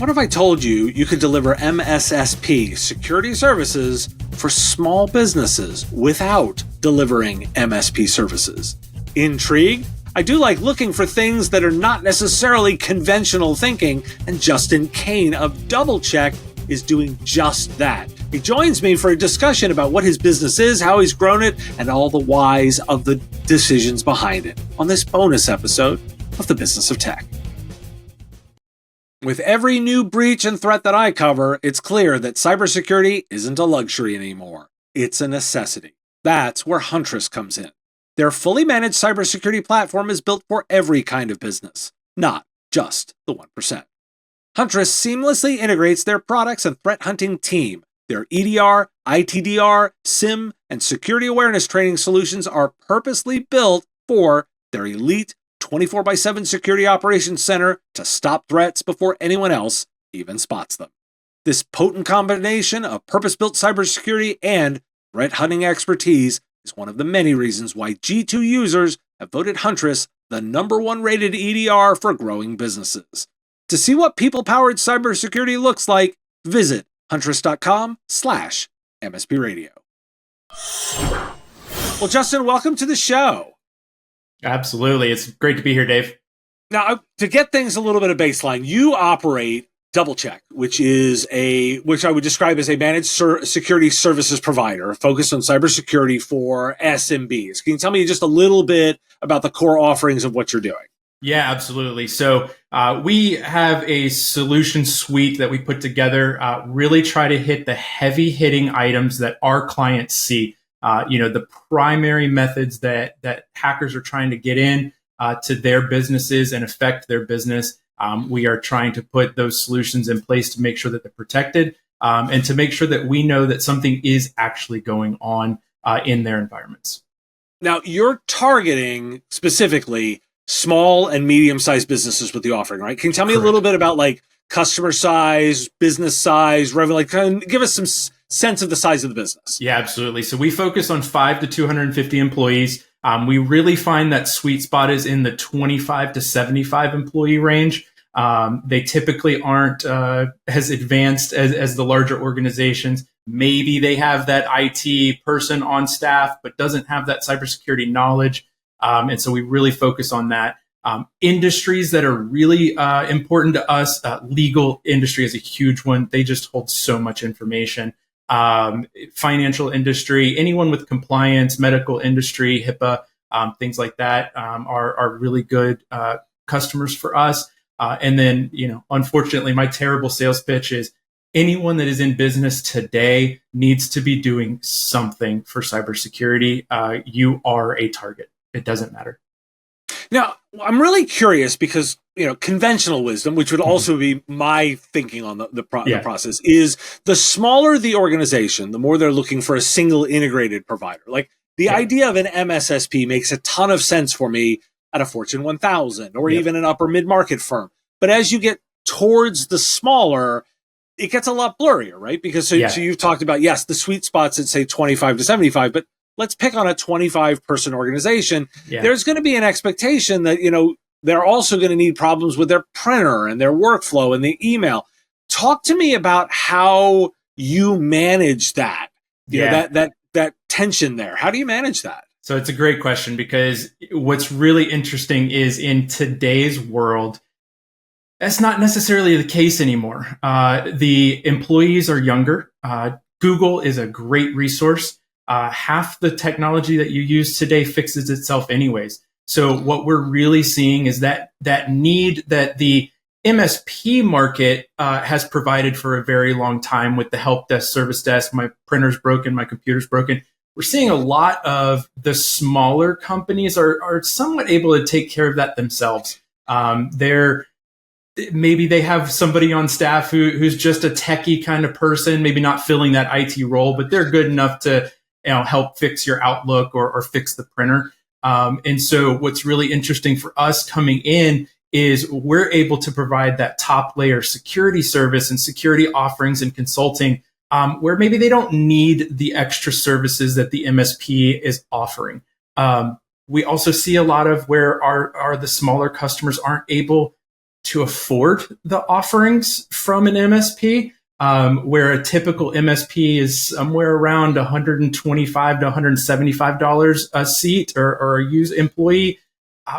What if I told you you could deliver MSSP security services for small businesses without delivering MSP services? Intrigued? I do like looking for things that are not necessarily conventional thinking, and Justin Kane of DoubleChecked is doing just that. He joins me for a discussion about what his business is, how he's grown it, and all the whys of the decisions behind it on this bonus episode of The Business of Tech. With every new breach and threat that I cover, it's clear that cybersecurity isn't a luxury anymore. It's a necessity. That's where Huntress comes in. Their fully managed cybersecurity platform is built for every kind of business, not just the 1%. Huntress seamlessly integrates their products and threat hunting team. Their EDR, ITDR, SIM, and security awareness training solutions are purposely built for their elite 24/7 security operations center to stop threats before anyone else even spots them. This potent combination of purpose-built cybersecurity and threat hunting expertise is one of the many reasons why G2 users have voted Huntress the #1 rated EDR for growing businesses. To see what people-powered cybersecurity looks like, visit huntress.com/MSP Radio. Well, Justin, welcome to the show. Absolutely. It's great to be here, Dave. Now, to get things a little bit of baseline, you operate DoubleChecked, which I would describe as a managed security services provider focused on cybersecurity for SMBs. Can you tell me just a little bit about the core offerings of what you're doing? Yeah, absolutely. So we have a solution suite that we put together, really try to hit the heavy hitting items that our clients see. The primary methods that hackers are trying to get in to their businesses and affect their business. We are trying to put those solutions in place to make sure that they're protected and to make sure that we know that something is actually going on in their environments. Now, you're targeting specifically small and medium-sized businesses with the offering, right? Can you tell me a little bit about like customer size, business size, revenue? Like, kind of give us some sense of the size of the business. Yeah, absolutely. So we focus on 5 to 250 employees. We really find that sweet spot is in the 25 to 75 employee range. They typically aren't as advanced as the larger organizations. Maybe they have that IT person on staff, but doesn't have that cybersecurity knowledge. And so we really focus on that. Industries that are really important to us, legal industry is a huge one. They just hold so much information. Financial industry, anyone with compliance, medical industry, HIPAA, things like that are really good customers for us. And then, unfortunately, my terrible sales pitch is anyone that is in business today needs to be doing something for cybersecurity. You are a target. It doesn't matter. Now, I'm really curious because, conventional wisdom, which would also be my thinking on the process, is the smaller the organization, the more they're looking for a single integrated provider. Like the idea of an MSSP makes a ton of sense for me at a Fortune 1000 or even an upper mid-market firm. But as you get towards the smaller, it gets a lot blurrier, right? Because so you've talked about, yes, the sweet spots at say 25 to 75, but let's pick on a 25-person organization. Yeah. There's going to be an expectation that, they're also going to need problems with their printer and their workflow and the email. Talk to me about how you manage that, that tension there. How do you manage that? So it's a great question because what's really interesting is in today's world, that's not necessarily the case anymore. The employees are younger. Google is a great resource. Half the technology that you use today fixes itself anyways. So what we're really seeing is that need that the MSP market has provided for a very long time with the help desk, service desk, my printer's broken, my computer's broken. We're seeing a lot of the smaller companies are somewhat able to take care of that themselves. Maybe they have somebody on staff who's just a techie kind of person, maybe not filling that IT role, but they're good enough to help fix your Outlook or fix the printer. And so what's really interesting for us coming in is we're able to provide that top layer security service and security offerings and consulting where maybe they don't need the extra services that the MSP is offering. We also see a lot of where the smaller customers aren't able to afford the offerings from an MSP. Where a typical MSP is somewhere around $125 to $175 a seat or a use employee.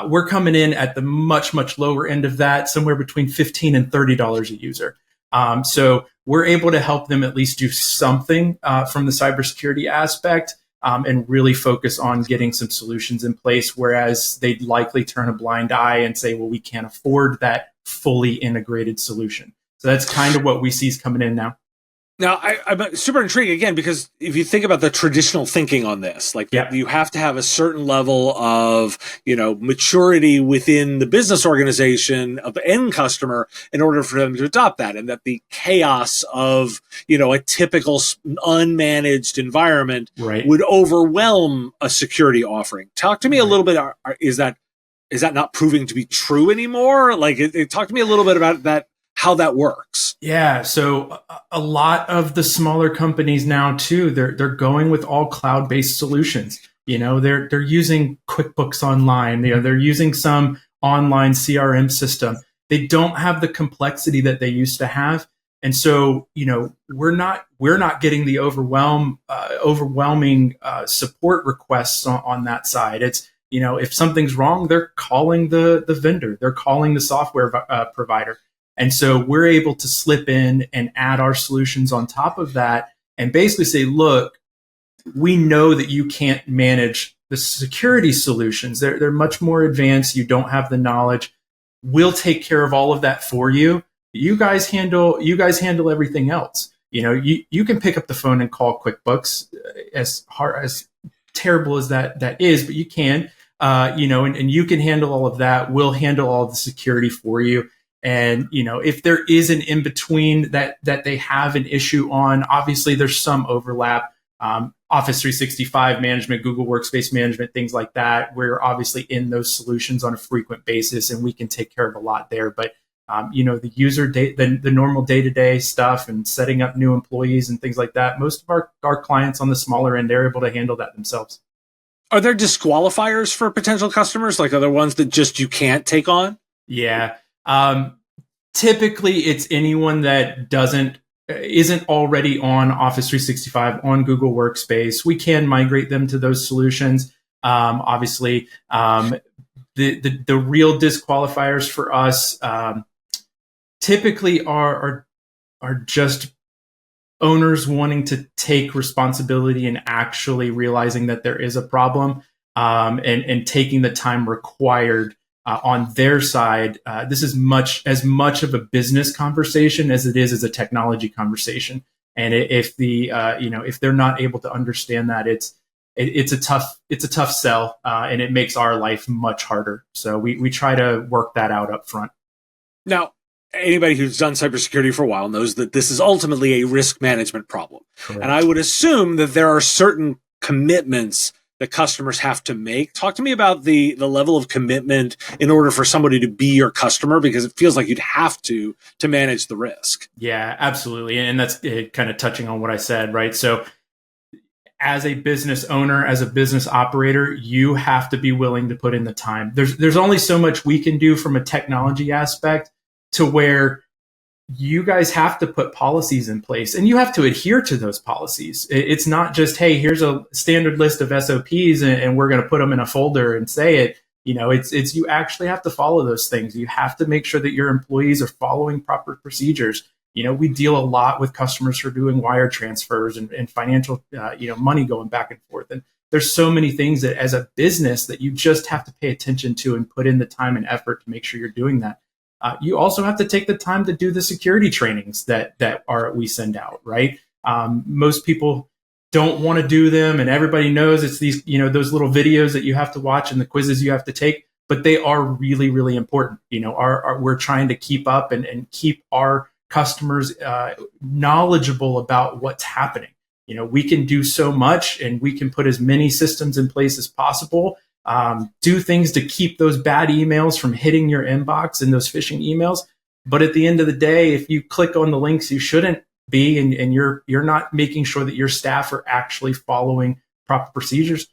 We're coming in at the much, much lower end of that, somewhere between $15 and $30 a user. So we're able to help them at least do something from the cybersecurity aspect and really focus on getting some solutions in place, whereas they'd likely turn a blind eye and say, well, we can't afford that fully integrated solution. So that's kind of what we see is coming in now. Now, I'm super intrigued again, because if you think about the traditional thinking on this, like you have to have a certain level of, maturity within the business organization of the end customer in order for them to adopt that. And that the chaos of, a typical unmanaged environment would overwhelm a security offering. Talk to me a little bit. Is that not proving to be true anymore? Like, talk to me a little bit about that, how that works. Yeah. So a lot of the smaller companies now too, they're going with all cloud-based solutions. They're using QuickBooks Online. They're using some online CRM system. They don't have the complexity that they used to have. And so, we're not getting the overwhelming support requests on that side. It's, if something's wrong, they're calling the vendor, they're calling the software provider. And so we're able to slip in and add our solutions on top of that and basically say, look, we know that you can't manage the security solutions. They're much more advanced. You don't have the knowledge. We'll take care of all of that for you. You guys handle everything else. You can pick up the phone and call QuickBooks, as terrible as that is, but you can, and you can handle all of that. We'll handle all of the security for you. And, if there is an in-between that they have an issue on, obviously there's some overlap. Office 365 management, Google Workspace management, things like that. We're obviously in those solutions on a frequent basis, and we can take care of a lot there. But, the user the normal day-to-day stuff and setting up new employees and things like that, most of our clients on the smaller end, they're able to handle that themselves. Are there disqualifiers for potential customers? Like, are there ones that just you can't take on? Yeah. Typically it's anyone that isn't already on Office 365, on Google Workspace. We can migrate them to those solutions. Obviously, the real disqualifiers for us, typically are just owners wanting to take responsibility and actually realizing that there is a problem, and taking the time required on their side. This is as much of a business conversation as it is as a technology conversation. And if they're not able to understand that, it's a tough sell, and it makes our life much harder. So we try to work that out up front. Now, anybody who's done cybersecurity for a while knows that this is ultimately a risk management problem. Correct. And I would assume that there are certain commitments that customers have to make. Talk to me about the level of commitment in order for somebody to be your customer, because it feels like you'd have to manage the risk. Yeah, absolutely. And that's kind of touching on what I said, right? So as a business owner, as a business operator, you have to be willing to put in the time. There's only so much we can do from a technology aspect to where you guys have to put policies in place and you have to adhere to those policies. It's not just, hey, here's a standard list of SOPs and we're going to put them in a folder and say it. It's you actually have to follow those things. You have to make sure that your employees are following proper procedures. We deal a lot with customers who are doing wire transfers and financial, money going back and forth. And there's so many things that as a business that you just have to pay attention to and put in the time and effort to make sure you're doing that. You also have to take the time to do the security trainings that we send out, right? Most people don't want to do them, and everybody knows it's these, those little videos that you have to watch and the quizzes you have to take, but they are really, really important. We're trying to keep up and keep our customers knowledgeable about what's happening. We can do so much, and we can put as many systems in place as possible. Do things to keep those bad emails from hitting your inbox and those phishing emails. But at the end of the day, if you click on the links you shouldn't be, and you're not making sure that your staff are actually following proper procedures,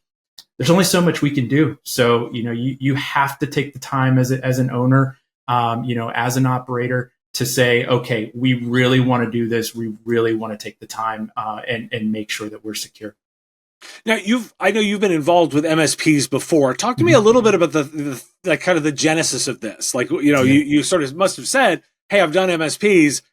there's only so much we can do. So, you have to take the time as an owner as an operator to say, okay, we really want to do this. We really want to take the time and make sure that we're secure. Now, I know you've been involved with MSPs before. Talk to me a little bit about the kind of the genesis of this. Like, you sort of must have said, hey, I've done MSPs.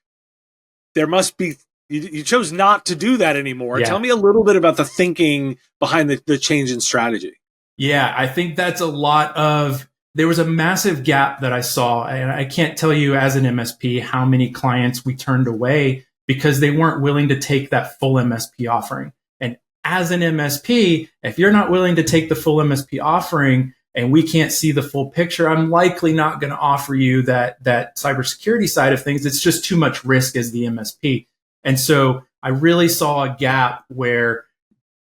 There must be, you chose not to do that anymore. Yeah. Tell me a little bit about the thinking behind the change in strategy. Yeah, I think that's a lot of, there was a massive gap that I saw, and I can't tell you as an MSP how many clients we turned away because they weren't willing to take that full MSP offering. And as an MSP, if you're not willing to take the full MSP offering and we can't see the full picture, I'm likely not going to offer you that cybersecurity side of things. It's just too much risk as the MSP. And so I really saw a gap where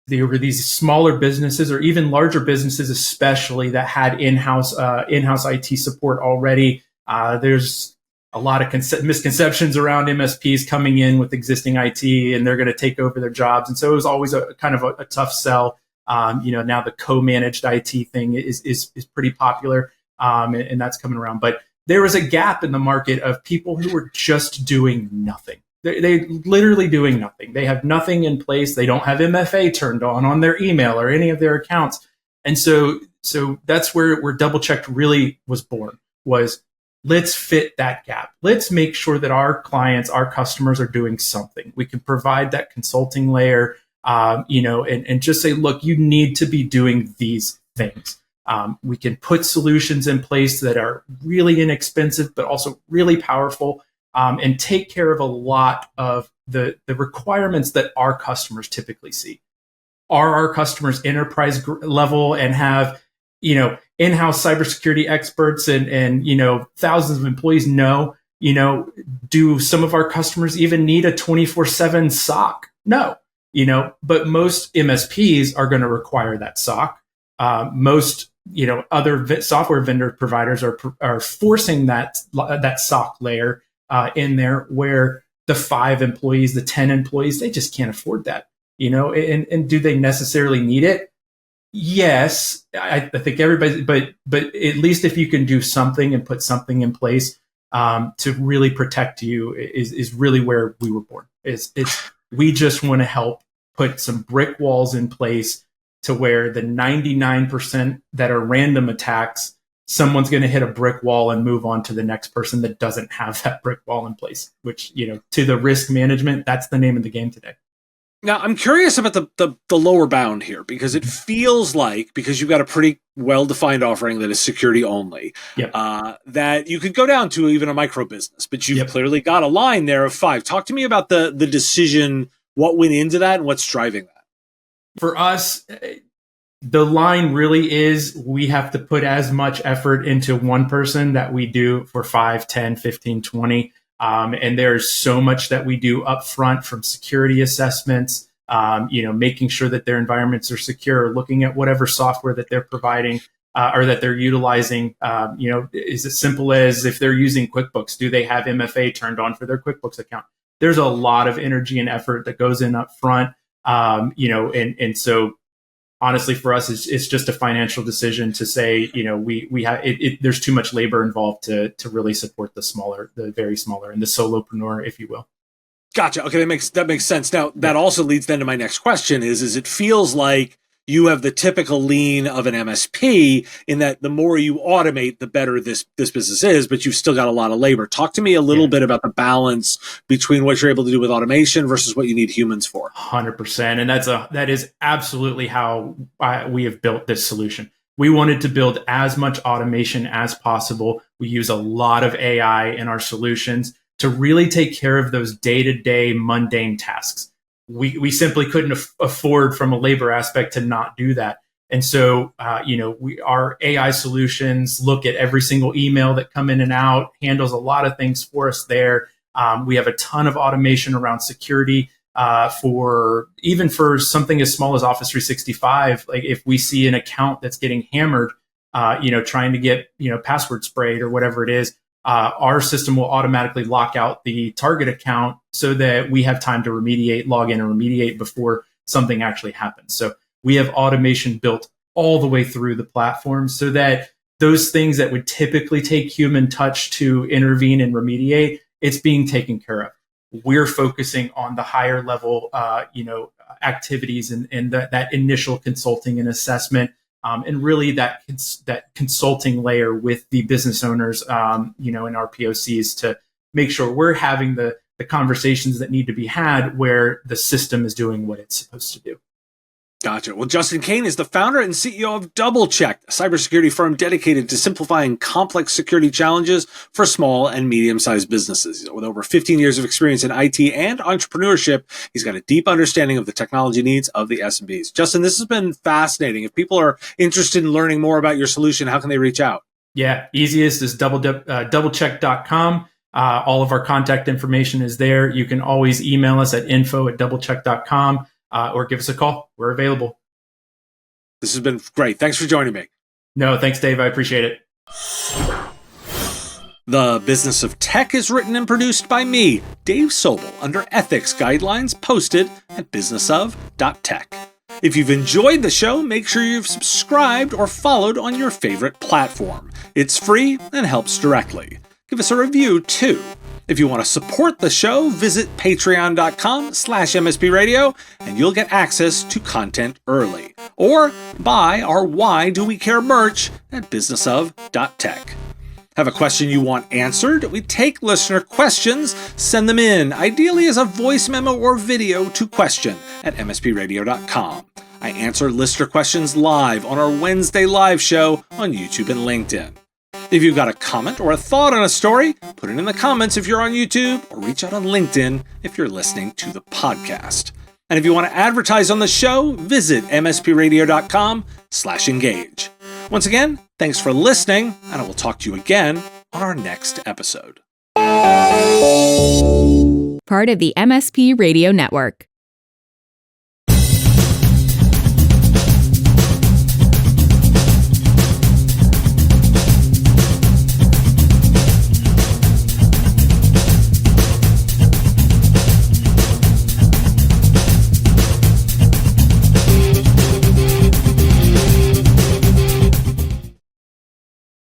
there were these smaller businesses or even larger businesses, especially that had in-house IT support already. There's a lot of misconceptions around MSPs coming in with existing IT and they're going to take over their jobs. And so it was always a kind of a tough sell. Now the co-managed IT thing is pretty popular, and that's coming around. But there was a gap in the market of people who were just doing nothing. They literally doing nothing. They have nothing in place. They don't have MFA turned on their email or any of their accounts. And so that's where DoubleChecked really was born, was let's fit that gap. Let's make sure that our clients, our customers are doing something. We can provide that consulting layer, and just say, look, you need to be doing these things. We can put solutions in place that are really inexpensive, but also really powerful. And take care of a lot of the requirements that our customers typically see. Are our customers enterprise level and have, in-house cybersecurity experts and thousands of employees? No. Do some of our customers even need a 24/7 SOC? No. But most MSPs are going to require that SOC. Most other software vendor providers are forcing that SOC layer in there, where the 5 employees, the 10 employees, they just can't afford that, and do they necessarily need it? Yes, I think everybody, but at least if you can do something and put something in place to really protect you is really where we were born. We just want to help put some brick walls in place to where the 99% that are random attacks, someone's going to hit a brick wall and move on to the next person that doesn't have that brick wall in place, which, to the risk management, that's the name of the game today. Now, I'm curious about the lower bound here, because it feels like, because you've got a pretty well-defined offering that is security only, yep. That you could go down to even a micro business, but you've clearly got a line there of 5. Talk to me about the decision, what went into that and what's driving that. For us, the line really is, we have to put as much effort into one person that we do for 5, 10, 15, 20. And there's so much that we do up front, from security assessments, making sure that their environments are secure, looking at whatever software that they're providing or that they're utilizing. Is it simple as, if they're using QuickBooks, do they have MFA turned on for their QuickBooks account? There's a lot of energy and effort that goes in up front. And so honestly, for us, it's just a financial decision to say, we have there's too much labor involved to really support the very smaller, and the solopreneur, if you will. Gotcha. Okay, that makes sense. Now, that also leads then to my next question: is it feels like you have the typical lean of an MSP, in that the more you automate, the better this business is, but you've still got a lot of labor. Talk to me a little bit about the balance between what you're able to do with automation versus what you need humans for. 100%. And that is absolutely how we have built this solution. We wanted to build as much automation as possible. We use a lot of AI in our solutions to really take care of those day-to-day mundane tasks. We simply couldn't afford, from a labor aspect, to not do that. And so, our AI solutions look at every single email that come in and out, handles a lot of things for us there. We have a ton of automation around security for something as small as Office 365. Like, if we see an account that's getting hammered, trying to get, password sprayed or whatever it is, our system will automatically lock out the target account so that we have time to log in and remediate before something actually happens. So we have automation built all the way through the platform so that those things that would typically take human touch to intervene and remediate, it's being taken care of. We're focusing on the higher level, activities and that initial consulting and assessment, and really that consulting layer with the business owners, in our POCs to make sure we're having the conversations that need to be had where the system is doing what it's supposed to do. Gotcha. Well, Justin Kane is the founder and CEO of DoubleChecked, a cybersecurity firm dedicated to simplifying complex security challenges for small and medium-sized businesses. With over 15 years of experience in IT and entrepreneurship, he's got a deep understanding of the technology needs of the SMBs. Justin, this has been fascinating. If people are interested in learning more about your solution, how can they reach out? Yeah, easiest is doublechecked.com. All of our contact information is there. You can always email us at info@doublechecked.com. Or give us a call. We're available. This has been great. Thanks for joining me. No, thanks, Dave. I appreciate it. The Business of Tech is written and produced by me, Dave Sobel, under ethics guidelines posted at businessof.tech. If you've enjoyed the show, make sure you've subscribed or followed on your favorite platform. It's free and helps directly. Give us a review, too. If you want to support the show, visit patreon.com/MSP Radio and you'll get access to content early. Or buy our Why Do We Care merch at businessof.tech. Have a question you want answered? We take listener questions, send them in, ideally as a voice memo or video to question@mspradio.com. I answer listener questions live on our Wednesday live show on YouTube and LinkedIn. If you've got a comment or a thought on a story, put it in the comments if you're on YouTube, or reach out on LinkedIn if you're listening to the podcast. And if you want to advertise on the show, visit mspradio.com/engage. Once again, thanks for listening, and I will talk to you again on our next episode. Part of the MSP Radio Network.